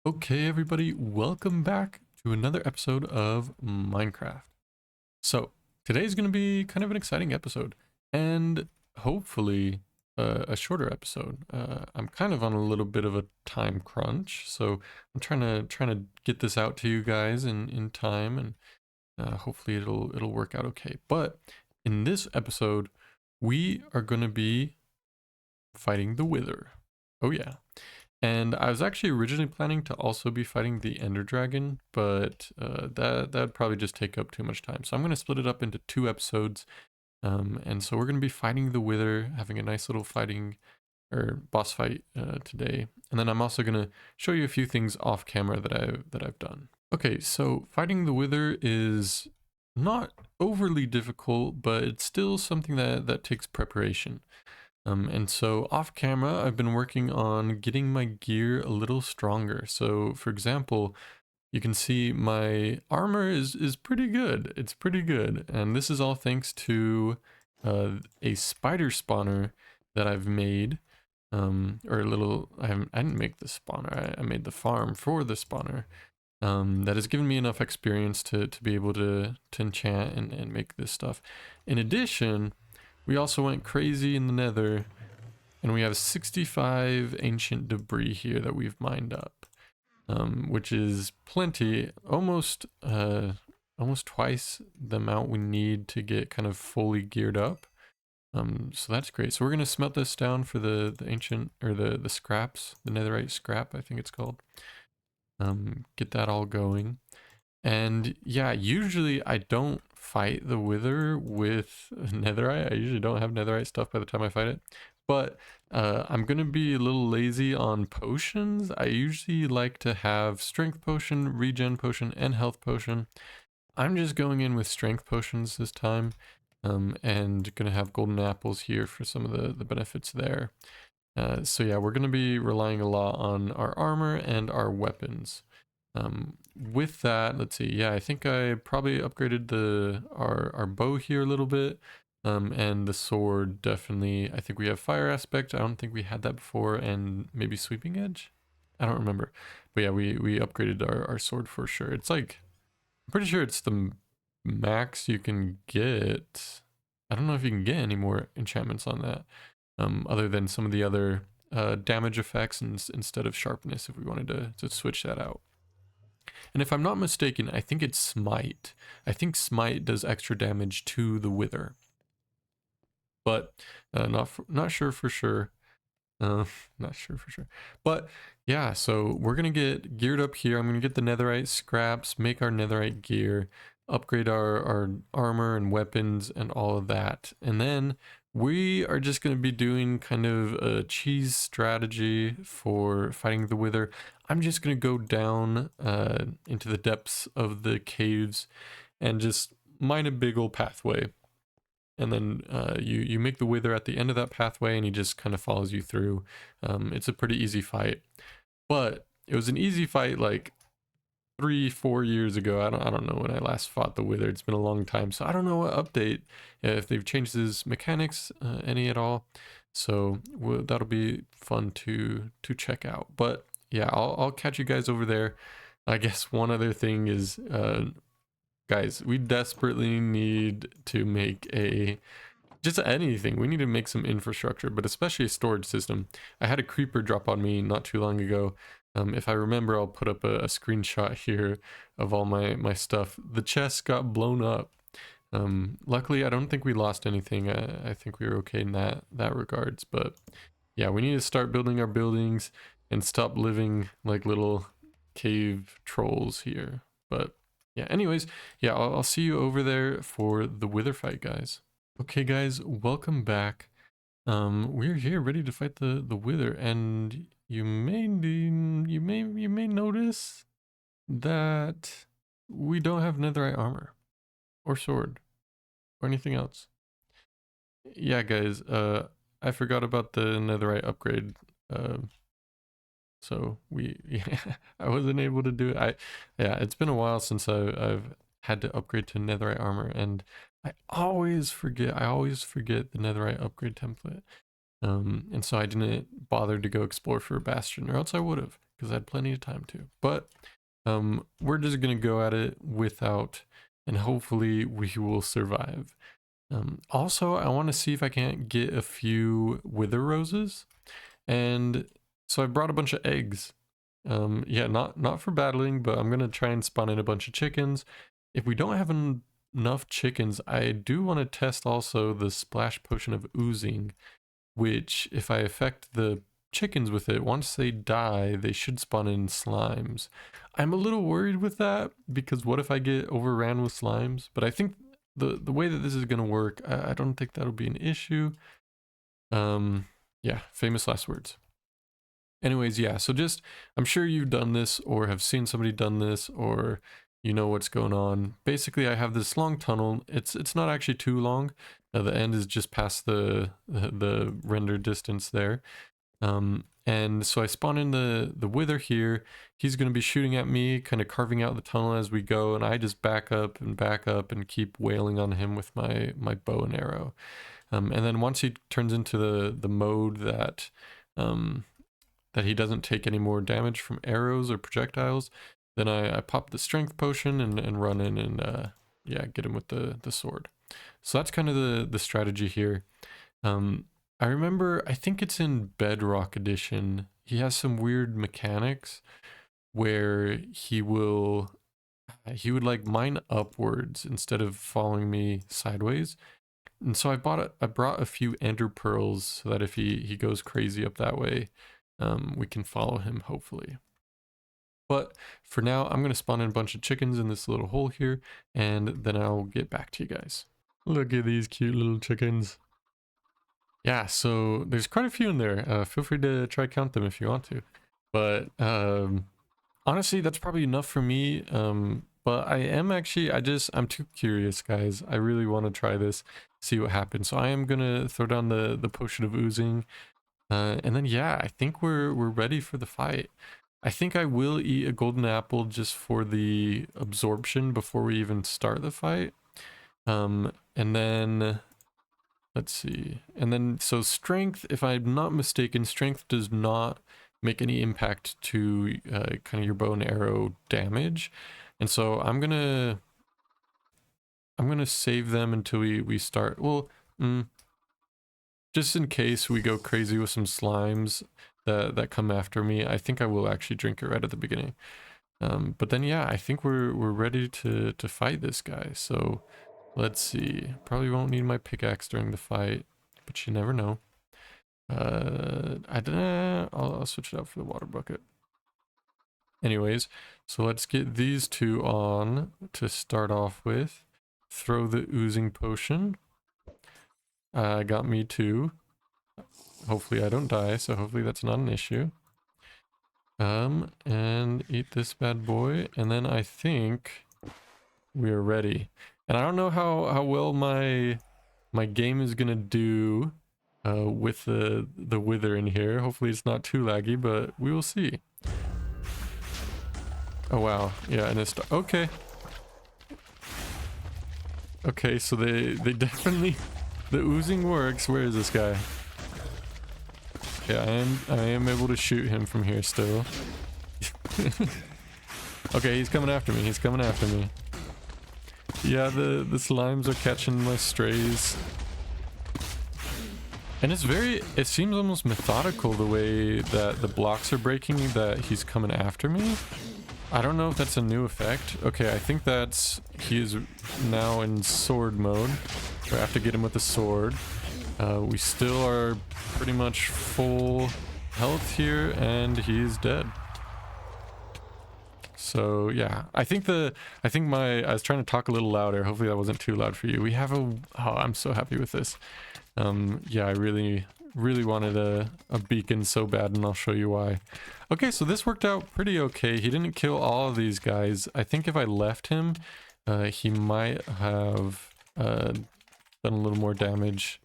Okay, everybody, welcome back to another episode of Minecraft. So, today's going to be kind of an exciting episode, and hopefully a shorter episode. I'm kind of on a little bit of a time crunch, so I'm trying to get this out to you guys in time, and hopefully it'll work out okay. But in this episode, we are going to be fighting the Wither. Oh yeah. And I was actually originally planning to also be fighting the Ender Dragon, but that'd probably just take up too much time. So I'm going to split it up into two episodes. And so we're going to be fighting the Wither, having a nice little fighting or boss fight today. And then I'm also going to show you a few things off camera that I've done. Okay, so fighting the Wither is not overly difficult, but it's still something that takes preparation. And so off camera, I've been working on getting my gear a little stronger. So for example, you can see my armor is pretty good. It's pretty good. And this is all thanks to a spider spawner that I've made. Or a little, I didn't make the spawner, I made the farm for the spawner. That has given me enough experience to be able to enchant and make this stuff. In addition, we also went crazy in the nether, and we have 65 ancient debris here that we've mined up, which is plenty, almost twice the amount we need to get kind of fully geared up. So that's great. So we're gonna smelt this down for the ancient, or the scraps, the netherite scrap, I think it's called. Get that all going. And yeah, usually I don't fight the Wither with netherite. I usually don't have netherite stuff by the time I fight it. But I'm going to be a little lazy on potions. I usually like to have strength potion, regen potion, and health potion. I'm just going in with strength potions this time. And going to have golden apples here for some of the benefits there. So yeah, we're going to be relying a lot on our armor and our weapons. With that, let's see. Yeah, I think I probably upgraded our bow here a little bit. And the sword definitely. I think we have fire aspect. I don't think we had that before, and maybe sweeping edge. I don't remember, but yeah, we upgraded our sword for sure. It's like, I'm pretty sure it's the max you can get. I don't know if you can get any more enchantments on that, other than some of the other damage effects instead of sharpness, if we wanted to switch that out. And if I'm not mistaken, I think it's Smite. I think Smite does extra damage to the Wither, but not sure for sure. Uh, not sure for sure. But yeah, so we're gonna get geared up here. I'm gonna get the netherite scraps, make our netherite gear, upgrade our armor and weapons and all of that. And then we are just gonna be doing kind of a cheese strategy for fighting the Wither. I'm just gonna go down into the depths of the caves and just mine a big old pathway. And then you make the Wither at the end of that pathway, and he just kind of follows you through. It's a pretty easy fight, but it was an easy fight like 3-4 years ago. I don't know when I last fought the Wither. It's been a long time, so I don't know what update, if they've changed his mechanics any at all. So that'll be fun to check out. But yeah, I'll catch you guys over there. I guess one other thing is, guys, we desperately need to make just anything. We need to make some infrastructure, but especially a storage system. I had a creeper drop on me not too long ago. If I remember, I'll put up a screenshot here of all my stuff. The chest got blown up. Luckily, I don't think we lost anything. I think we were okay in that regards. But yeah, we need to start building our buildings and stop living like little cave trolls here. But yeah, anyways, yeah, I'll see you over there for the Wither fight, guys. Okay, guys, welcome back. We're here ready to fight the Wither, and you may notice that we don't have netherite armor or sword or anything else. Yeah, guys, I forgot about the netherite upgrade. So yeah, I wasn't able to do it. Yeah, it's been a while since I've had to upgrade to netherite armor, and I always forget the netherite upgrade template. And so I didn't bother to go explore for a bastion, or else I would have, because I had plenty of time to. But we're just gonna go at it without, and hopefully we will survive. Also, I want to see if I can't get a few wither roses, and so I brought a bunch of eggs. Yeah, not for battling, but I'm gonna try and spawn in a bunch of chickens. If we don't have enough chickens, I do want to test also the splash potion of oozing, which if I affect the chickens with it, once they die, they should spawn in slimes. I'm a little worried with that because what if I get overran with slimes? But I think the way that this is gonna work, I don't think that'll be an issue. Yeah, famous last words. Anyways, yeah, so just, I'm sure you've done this or have seen somebody done this or you know what's going on. Basically, I have this long tunnel. It's not actually too long. The end is just past the render distance there. And so I spawn in the wither here. He's going to be shooting at me, kind of carving out the tunnel as we go, and I just back up and keep wailing on him with my bow and arrow. And then once he turns into the mode that that he doesn't take any more damage from arrows or projectiles, then I pop the strength potion and run in and yeah, get him with the sword. So that's kind of the strategy here. I remember, I think it's in Bedrock Edition, he has some weird mechanics where he would like mine upwards instead of following me sideways. And so I brought a few ender pearls so that if he goes crazy up that way, we can follow him hopefully. But for now, I'm going to spawn in a bunch of chickens in this little hole here, and then I'll get back to you guys. Look at these cute little chickens. Yeah, so there's quite a few in there. Feel free to try count them if you want to. But honestly, that's probably enough for me. But I am actually, I'm too curious, guys. I really want to try this, see what happens. So I am going to throw down the potion of oozing. And then, yeah, I think we're ready for the fight. I think I will eat a golden apple just for the absorption before we even start the fight. And then, let's see. And then, so strength, if I'm not mistaken, strength does not make any impact to kind of your bow and arrow damage. And so I'm gonna save them until we start. Well, just in case we go crazy with some slimes that come after me, I think I will actually drink it right at the beginning. But then yeah, I think we're ready to fight this guy. So let's see. Probably won't need my pickaxe during the fight, but you never know. I'll switch it out for the water bucket. Anyways, so let's get these two on to start off with. Throw the oozing potion. Got me too. Hopefully I don't die, so hopefully that's not an issue. And eat this bad boy, and then I think we are ready. And I don't know how well my game is gonna do with the wither in here. Hopefully it's not too laggy, but we will see. Oh wow, yeah, and it's okay. Okay, so they definitely, the oozing works. Where is this guy? Yeah, I am able to shoot him from here still. Okay, he's coming after me. He's coming after me. Yeah, the slimes are catching my strays. And it seems almost methodical the way that the blocks are breaking, that he's coming after me. I don't know if that's a new effect. Okay, I think he is now in sword mode. So I have to get him with the sword. We still are pretty much full health here, and he's dead. So yeah, I was trying to talk a little louder. Hopefully that wasn't too loud for you. We have oh, I'm so happy with this. Yeah, I really wanted a beacon so bad, and I'll show you why. Okay, so this worked out pretty okay. He didn't kill all of these guys. I think if I left him, he might have done a little more damage.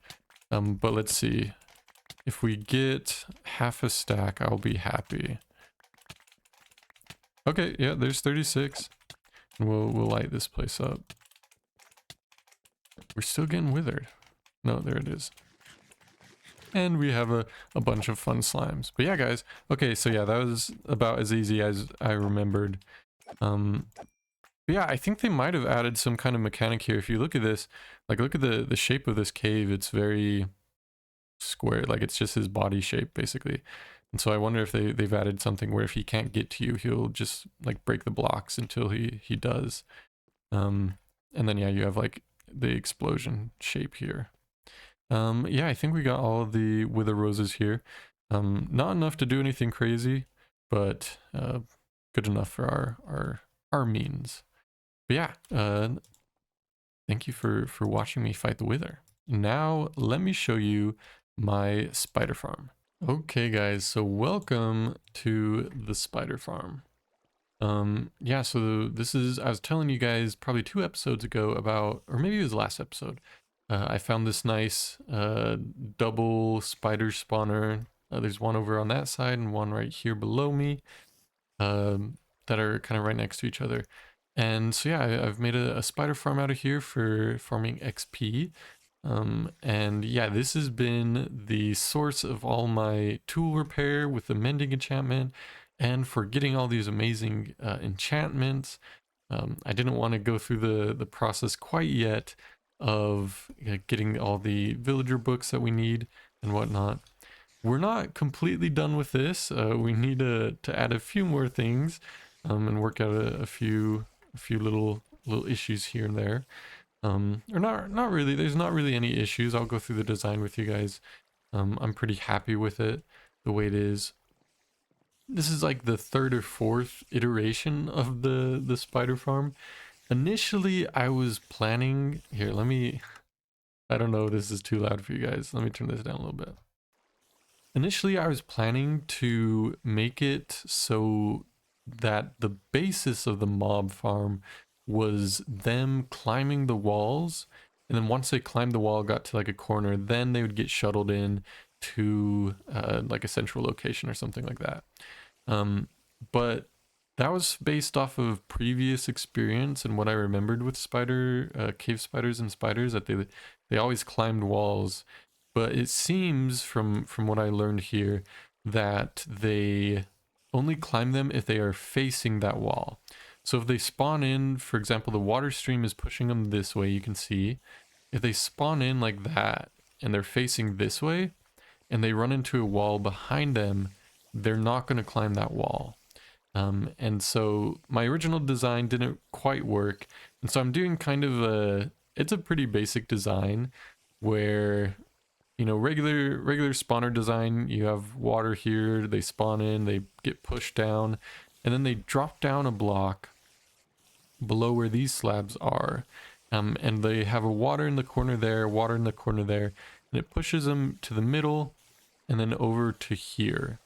But let's see. If we get half a stack, I'll be happy. Okay, yeah, there's 36. And we'll light this place up. We're still getting withered. No, there it is. And we have a bunch of fun slimes. But yeah, guys. Okay, so yeah, that was about as easy as I remembered. But yeah, I think they might have added some kind of mechanic here. If you look at this, like look at the shape of this cave. It's very square, like it's just his body shape basically. And so I wonder if they've added something where if he can't get to you, he'll just like break the blocks until he does. And then yeah, you have like the explosion shape here. Yeah, I think we got all of the wither roses here. Not enough to do anything crazy, but good enough for our means. But yeah, thank you for watching me fight the wither. Now let me show you my spider farm. Okay guys, so welcome to the spider farm. Yeah, so this is, I was telling you guys probably 2 episodes ago about, or maybe it was last episode, I found this nice double spider spawner. There's one over on that side and one right here below me, that are kind of right next to each other. And so yeah, I've made a spider farm out of here for farming XP. And yeah, this has been the source of all my tool repair with the mending enchantment and for getting all these amazing enchantments. I didn't want to go through the process quite yet of getting all the villager books that we need and whatnot. We're not completely done with this. We need to add a few more things and work out a few little issues here and there. Or not really. There's not really any issues. I'll go through the design with you guys. I'm pretty happy with it the way it is. This is like the 3rd or 4th iteration of the spider farm. Initially, I was planning here. Let me. I don't know if this is too loud for you guys. Let me turn this down a little bit. Initially, I was planning to make it so that the basis of the mob farm was them climbing the walls, and then once they climbed the wall, got to like a corner, then they would get shuttled in to like a central location or something like that. But that was based off of previous experience and what I remembered with cave spiders and spiders, that they always climbed walls. But it seems from what I learned here that they only climb them if they are facing that wall. So if they spawn in, for example, the water stream is pushing them this way, you can see. If they spawn in like that and they're facing this way and they run into a wall behind them, they're not going to climb that wall. And so my original design didn't quite work. And so I'm doing kind of it's a pretty basic design where, you know, regular spawner design, you have water here, they spawn in, they get pushed down, and then they drop down a block below where these slabs are. And they have a water in the corner there, water in the corner there, and it pushes them to the middle and then over to here.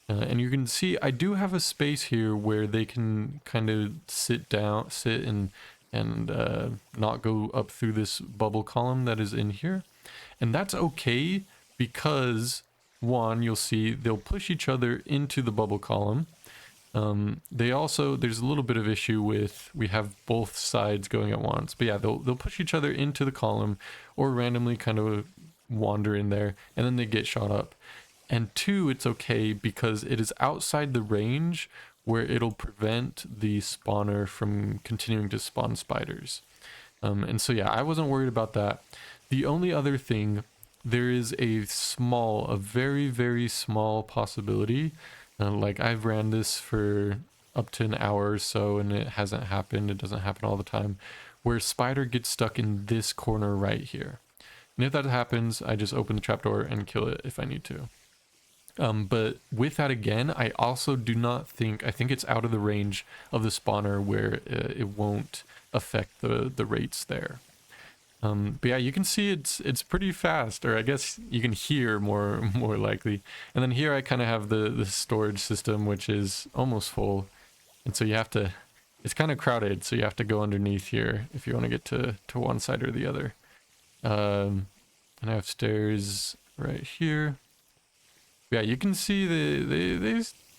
And you can see I do have a space here where they can kind of sit and not go up through this bubble column that is in here. And that's okay because, one, you'll see they'll push each other into the bubble column. They also, there's a little bit of issue with, we have both sides going at once. But yeah, they'll push each other into the column or randomly kind of wander in there and then they get shot up. And 2, it's okay because it is outside the range where it'll prevent the spawner from continuing to spawn spiders. And so yeah, I wasn't worried about that. The only other thing, there is a very, very small possibility. Like I've ran this for up to an hour or so and it hasn't happened. It doesn't happen all the time. Where spider gets stuck in this corner right here. And if that happens, I just open the trapdoor and kill it if I need to. But with that again, I also do not think, I think it's out of the range of the spawner where it won't affect the rates there. But yeah, you can see it's pretty fast, or I guess you can hear more likely. And then here I kind of have the storage system, which is almost full. And so you have to, it's kind of crowded, so you have to go underneath here if you want to get to one side or the other. And I have stairs right here. Yeah, you can see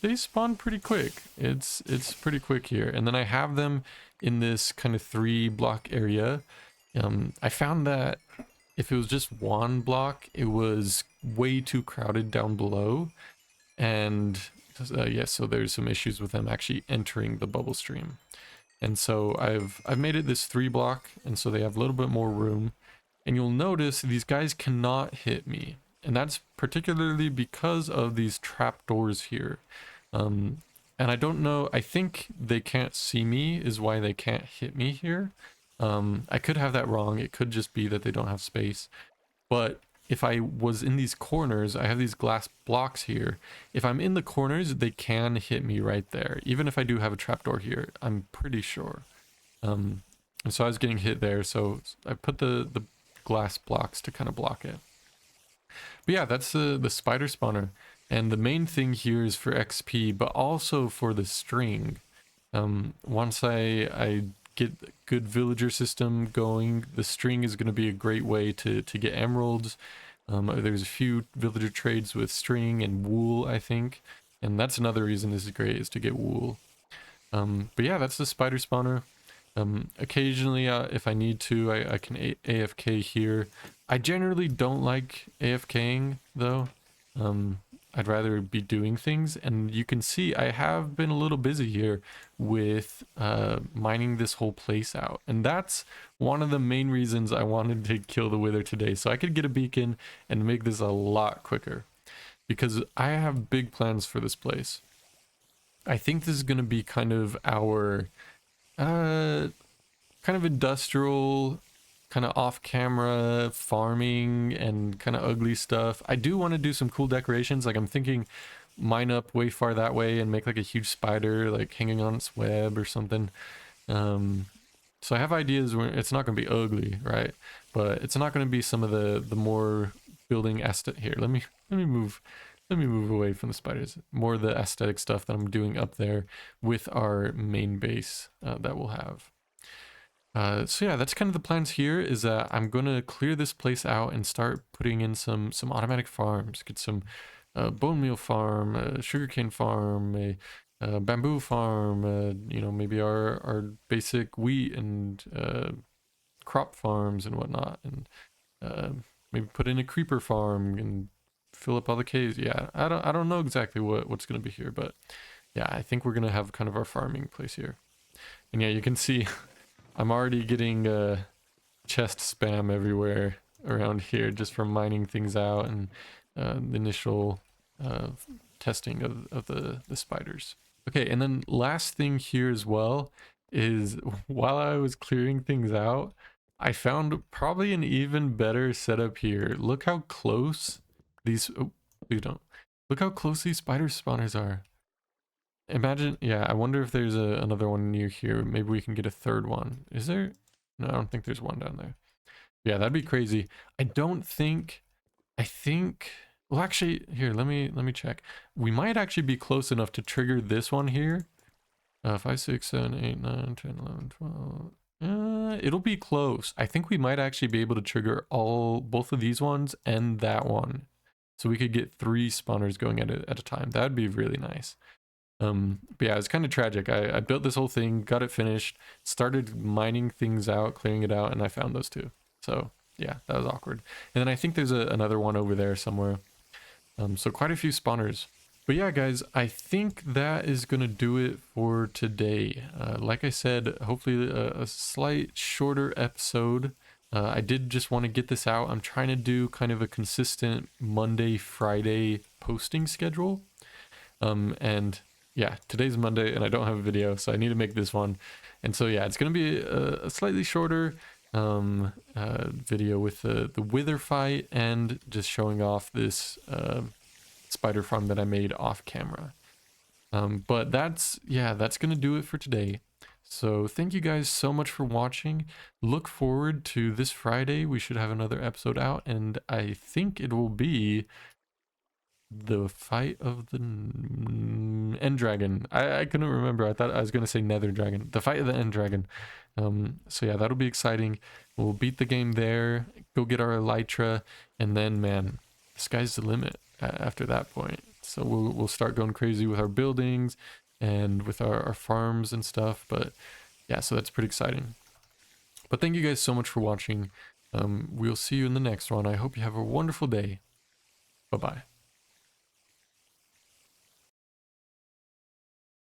they spawn pretty quick. It's pretty quick here. And then I have them in this kind of 3 block area. I found that if it was just one block, it was way too crowded down below. And yeah, so there's some issues with them actually entering the bubble stream. And so I've made it this 3 block, and so they have a little bit more room. And you'll notice these guys cannot hit me. And that's particularly because of these trapdoors here. And I don't know, I think they can't see me is why they can't hit me here. I could have that wrong. It could just be that they don't have space. But if I was in these corners, I have these glass blocks here. If I'm in the corners, they can hit me right there. Even if I do have a trapdoor here, I'm pretty sure. And so I was getting hit there, so I put the glass blocks to kind of block it. But yeah, that's the spider spawner. And the main thing here is for XP, but also for the string. Once I get a good villager system going, the string is going to be a great way to get emeralds. There's a few villager trades with string and wool, I think. And that's another reason this is great, is to get wool. But yeah, that's the spider spawner. Occasionally, if I need to, I can AFK here. I generally don't like AFKing, though. I'd rather be doing things, and you can see I have been a little busy here with mining this whole place out, and that's one of the main reasons I wanted to kill the wither today, so I could get a beacon and make this a lot quicker, because I have big plans for this place. I think this is going to be kind of our kind of industrial, kind of off-camera farming and kind of ugly stuff. I do want to do some cool decorations. Like I'm thinking mine up way far that way and make like a huge spider like hanging on its web or something. So I have ideas where it's not going to be ugly, right? But it's not going to be some of the more building aesthetic. Here, let me move away from the spiders. More of the aesthetic stuff that I'm doing up there with our main base that we'll have. So yeah, that's kind of the plans here, is that I'm going to clear this place out and start putting in some automatic farms. Get some bone meal farm, a sugarcane farm, a bamboo farm, you know, maybe our basic wheat and crop farms and whatnot. And maybe put in a creeper farm and fill up all the caves. Yeah, I don't know exactly what's going to be here, but yeah, I think we're going to have kind of our farming place here. And yeah, you can see I'm already getting chest spam everywhere around here just from mining things out and the initial testing of the spiders. Okay, and then last thing here as well is while I was clearing things out, I found probably an even better setup here. Look how close these... Oh, please don't. Look how close these spider spawners are. Imagine, yeah, I wonder if there's another one near here. Maybe we can get a third one. Is there? No, I don't think there's one down there. Yeah, that'd be crazy. I think, well, actually, here, let me check. We might actually be close enough to trigger this one here. 5, 6, 7, 8, 9, 10, 11, 12. It'll be close. I think we might actually be able to trigger both of these ones and that one. So we could get 3 spawners going at a time. That'd be really nice. But yeah, it's kind of tragic. I built this whole thing, got it finished, started mining things out, clearing it out, and I found those 2. So yeah, that was awkward. And then I think there's another one over there somewhere. So quite a few spawners. But yeah, guys, I think that is going to do it for today. Like I said, hopefully a slight shorter episode. I did just want to get this out. I'm trying to do kind of a consistent Monday, Friday posting schedule. And yeah, today's Monday and I don't have a video, so I need to make this one. And so yeah, it's going to be a slightly shorter video with the wither fight and just showing off this spider farm that I made off camera. But that's going to do it for today. So thank you guys so much for watching. Look forward to this Friday. We should have another episode out, and I think it will be the fight of the end dragon. I couldn't remember. I thought I was going to say nether dragon. The fight of the end dragon. So yeah, that'll be exciting. We'll beat the game there, go get our elytra, and then, man, the sky's the limit after that point. So we'll start going crazy with our buildings and with our farms and stuff. But yeah, so that's pretty exciting. But thank you guys so much for watching. We'll see you in the next one. I hope you have a wonderful day. Bye-bye.